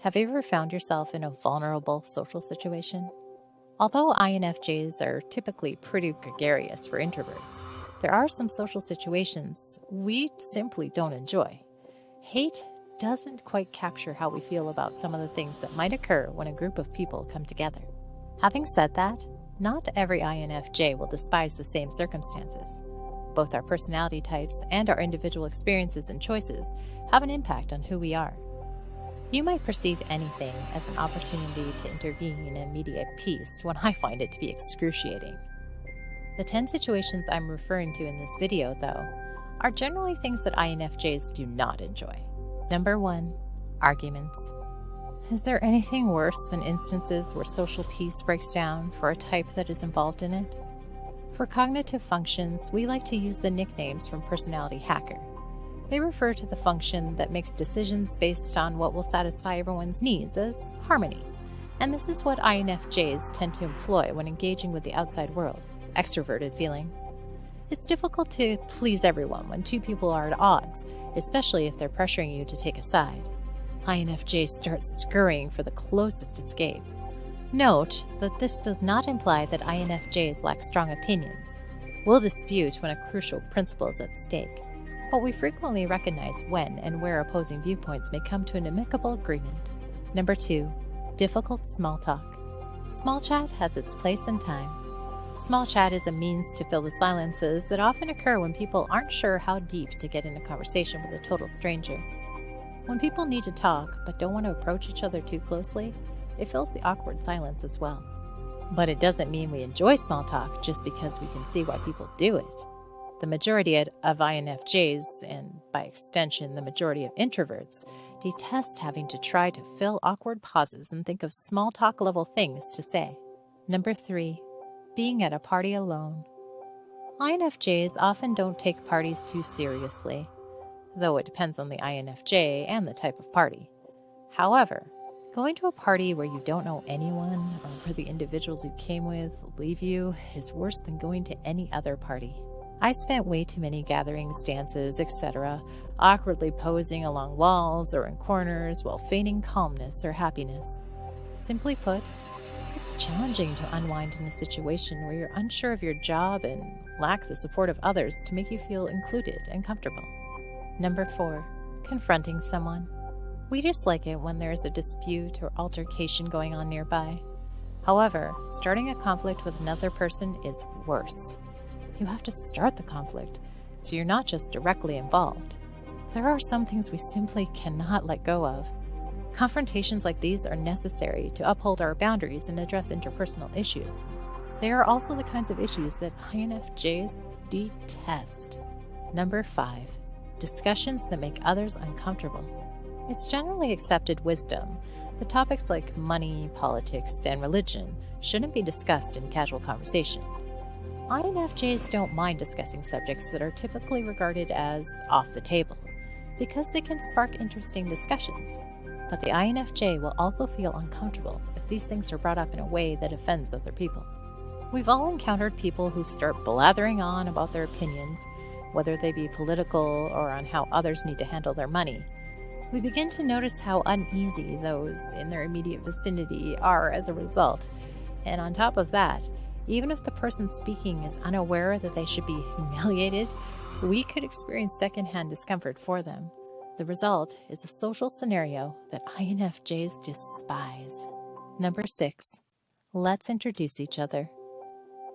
Have you ever found yourself in a vulnerable social situation? Although INFJs are typically pretty gregarious for introverts, there are some social situations we simply don't enjoy. Hate doesn't quite capture how we feel about some of the things that might occur when a group of people come together. Having said that, not every INFJ will despise the same circumstances. Both our personality types and our individual experiences and choices have an impact on who we are. You might perceive anything as an opportunity to intervene and mediate peace when I find it to be excruciating. The 10 situations I'm referring to in this video, though, are generally things that INFJs do not enjoy. Number 1. Arguments. Is there anything worse than instances where social peace breaks down for a type that is involved in it? For cognitive functions, we like to use the nicknames from Personality Hacker. They refer to the function that makes decisions based on what will satisfy everyone's needs as harmony. And this is what INFJs tend to employ when engaging with the outside world, extroverted feeling. It's difficult to please everyone when two people are at odds, especially if they're pressuring you to take a side. INFJs start scurrying for the closest escape. Note that this does not imply that INFJs lack strong opinions. We'll dispute when a crucial principle is at stake. But we frequently recognize when and where opposing viewpoints may come to an amicable agreement. Number 2. Difficult small talk. Small chat has its place and time. Small chat is a means to fill the silences that often occur when people aren't sure how deep to get in a conversation with a total stranger. When people need to talk but don't want to approach each other too closely, it fills the awkward silence as well. But it doesn't mean we enjoy small talk just because we can see why people do it. The majority of INFJs, and by extension the majority of introverts, detest having to try to fill awkward pauses and think of small talk level things to say. Number 3. Being at a party alone. INFJs often don't take parties too seriously, though it depends on the INFJ and the type of party. However, going to a party where you don't know anyone or where the individuals you came with leave you is worse than going to any other party. I spent way too many gatherings, dances, etc., awkwardly posing along walls or in corners while feigning calmness or happiness. Simply put, it's challenging to unwind in a situation where you're unsure of your job and lack the support of others to make you feel included and comfortable. Number 4. Confronting someone. We dislike it when there's a dispute or altercation going on nearby. However, starting a conflict with another person is worse. You have to start the conflict, so you're not just directly involved. There are some things we simply cannot let go of. Confrontations like these are necessary to uphold our boundaries and address interpersonal issues. They are also the kinds of issues that INFJs detest. Number 5. Discussions that make others uncomfortable. It's generally accepted wisdom that topics like money, politics, and religion shouldn't be discussed in casual conversation. INFJs don't mind discussing subjects that are typically regarded as off the table, because they can spark interesting discussions. But the INFJ will also feel uncomfortable if these things are brought up in a way that offends other people. We've all encountered people who start blathering on about their opinions, whether they be political or on how others need to handle their money. We begin to notice how uneasy those in their immediate vicinity are as a result. And on top of that, even if the person speaking is unaware that they should be humiliated, we could experience secondhand discomfort for them. The result is a social scenario that INFJs despise. Number 6. Let's introduce each other.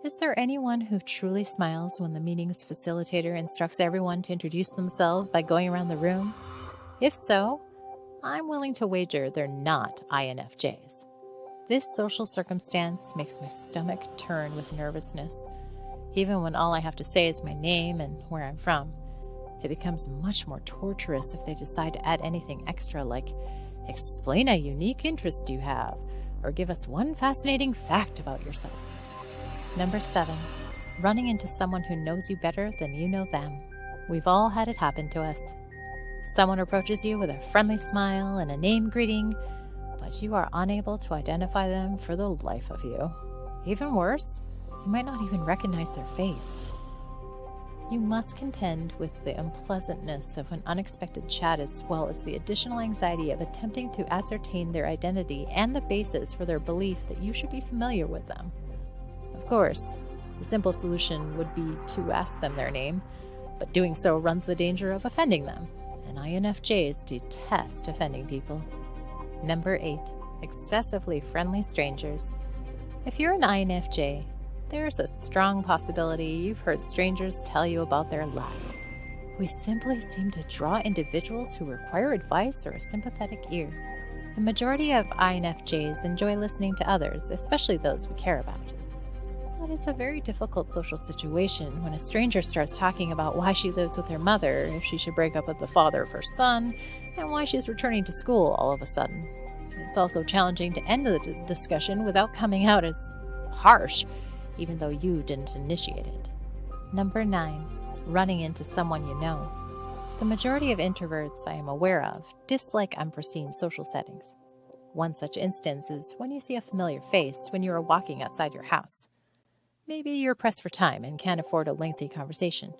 Is there anyone who truly smiles when the meeting's facilitator instructs everyone to introduce themselves by going around the room? If so, I'm willing to wager they're not INFJs. This social circumstance makes my stomach turn with nervousness. Even when all I have to say is my name and where I'm from, it becomes much more torturous if they decide to add anything extra like, explain a unique interest you have, or give us one fascinating fact about yourself. Number 7. Running into someone who knows you better than you know them. We've all had it happen to us. Someone approaches you with a friendly smile and a name greeting, but you are unable to identify them for the life of you. Even worse, you might not even recognize their face. You must contend with the unpleasantness of an unexpected chat as well as the additional anxiety of attempting to ascertain their identity and the basis for their belief that you should be familiar with them. Of course, the simple solution would be to ask them their name, but doing so runs the danger of offending them, and INFJs detest offending people. Number 8, excessively friendly strangers. If you're an INFJ, there's a strong possibility you've heard strangers tell you about their lives. We simply seem to draw individuals who require advice or a sympathetic ear. The majority of INFJs enjoy listening to others, especially those we care about. But it's a very difficult social situation when a stranger starts talking about why she lives with her mother, if she should break up with the father of her son, and why she's returning to school all of a sudden. It's also challenging to end the discussion without coming out as harsh, even though you didn't initiate it. Number 9, running into someone you know. The majority of introverts I am aware of dislike unforeseen social settings. One such instance is when you see a familiar face when you are walking outside your house. Maybe you're pressed for time and can't afford a lengthy conversation.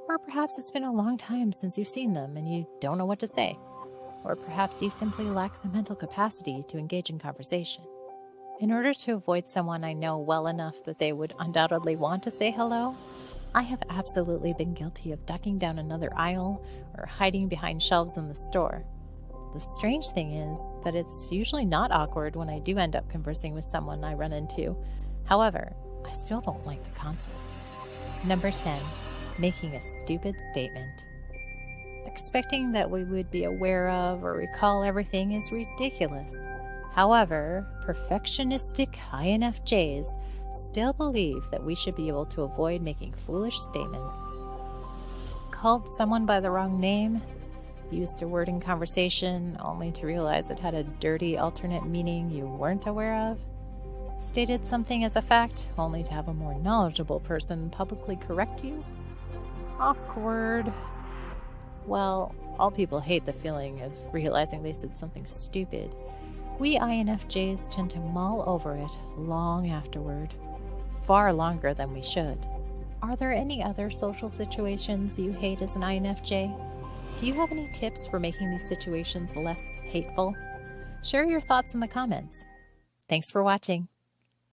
Or perhaps it's been a long time since you've seen them and you don't know what to say. Or perhaps you simply lack the mental capacity to engage in conversation. In order to avoid someone I know well enough that they would undoubtedly want to say hello, I have absolutely been guilty of ducking down another aisle or hiding behind shelves in the store. The strange thing is that it's usually not awkward when I do end up conversing with someone I run into. However, I still don't like the concept. Number 10, making a stupid statement. Expecting that we would be aware of or recall everything is ridiculous. However, perfectionistic INFJs still believe that we should be able to avoid making foolish statements. Called someone by the wrong name? Used a word in conversation only to realize it had a dirty alternate meaning you weren't aware of? Stated something as a fact only to have a more knowledgeable person publicly correct you? Awkward. Well, all people hate the feeling of realizing they said something stupid. We INFJs tend to mull over it long afterward, far longer than we should. Are there any other social situations you hate as an INFJ? Do you have any tips for making these situations less hateful? Share your thoughts in the comments. Thanks for watching.